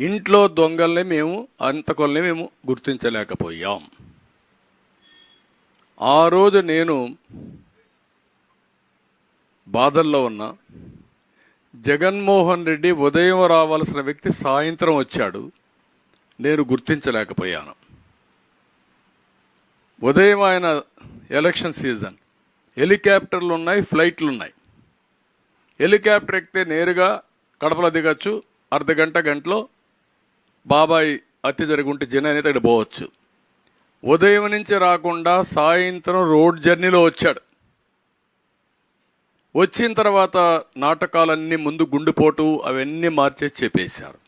ఇంట్లో దొంగల్ని మేము అంతకొల్ని మేము గుర్తించలేకపోయాం. ఆ రోజు నేను బాధల్లో ఉన్నా. జగన్మోహన్ రెడ్డి ఉదయం రావాల్సిన వ్యక్తి సాయంత్రం వచ్చాడు, నేను గుర్తించలేకపోయాను. ఉదయం ఆయన ఎలక్షన్ సీజన్, హెలికాప్టర్లు ఉన్నాయి, ఫ్లైట్లు ఉన్నాయి. హెలికాప్టర్ ఎక్కితే నేరుగా కడపలో దిగచ్చు, గంటలో బాబాయ్ హత్య జరుగుంటే జన అనేది అక్కడ పోవచ్చు. ఉదయం నుంచి రాకుండా సాయంత్రం రోడ్ జర్నీలో వచ్చాడు. వచ్చిన తర్వాత నాటకాలన్నీ ముందు గుండెపోటు అవన్నీ మార్చేసి చెప్పేశారు.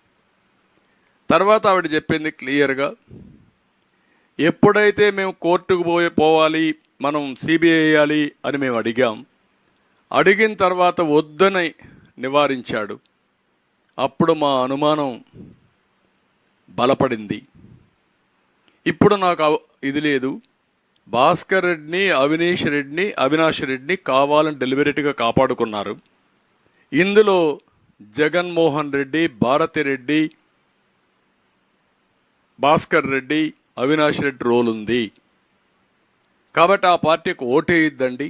తర్వాత ఆవిడ చెప్పింది క్లియర్గా, ఎప్పుడైతే మేము కోర్టుకు పోవాలి, మనం సిబిఐ వేయాలి అని మేము అడిగిన తర్వాత వద్దని నివారించాడు. అప్పుడు మా అనుమానం బలపడింది. ఇప్పుడు నాకు ఇది లేదు. భాస్కర్ రెడ్డిని, అవినాష్ రెడ్డిని కావాలని డెలిబరేట్గా కాపాడుకున్నారు. ఇందులో జగన్మోహన్ రెడ్డి, భారతిరెడ్డి, భాస్కర్ రెడ్డి, అవినాష్ రెడ్డి రోల్ ఉంది. కాబట్టి ఆ పార్టీకి ఓటేయద్దండి.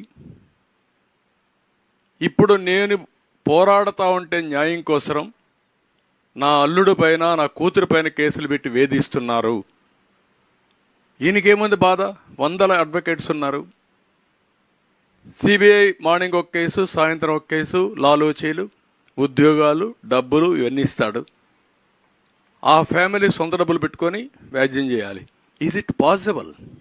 ఇప్పుడు నేను పోరాడుతూ ఉంటే న్యాయం కోసం నా అల్లుడు పైన, నా కూతురు పైన కేసులు పెట్టి వేధిస్తున్నారు. ఈయనకేముంది బాధ? 100 అడ్వకేట్స్ ఉన్నారు. సిబిఐ మార్నింగ్ ఒక కేసు, సాయంత్రం ఒక కేసు, లాలూచీలు, ఉద్యోగాలు, డబ్బులు ఇవన్నీ ఇస్తాడు. ఆ ఫ్యామిలీ సొంత డబ్బులు పెట్టుకొని వ్యాజ్యం చేయాలి. Is it possible?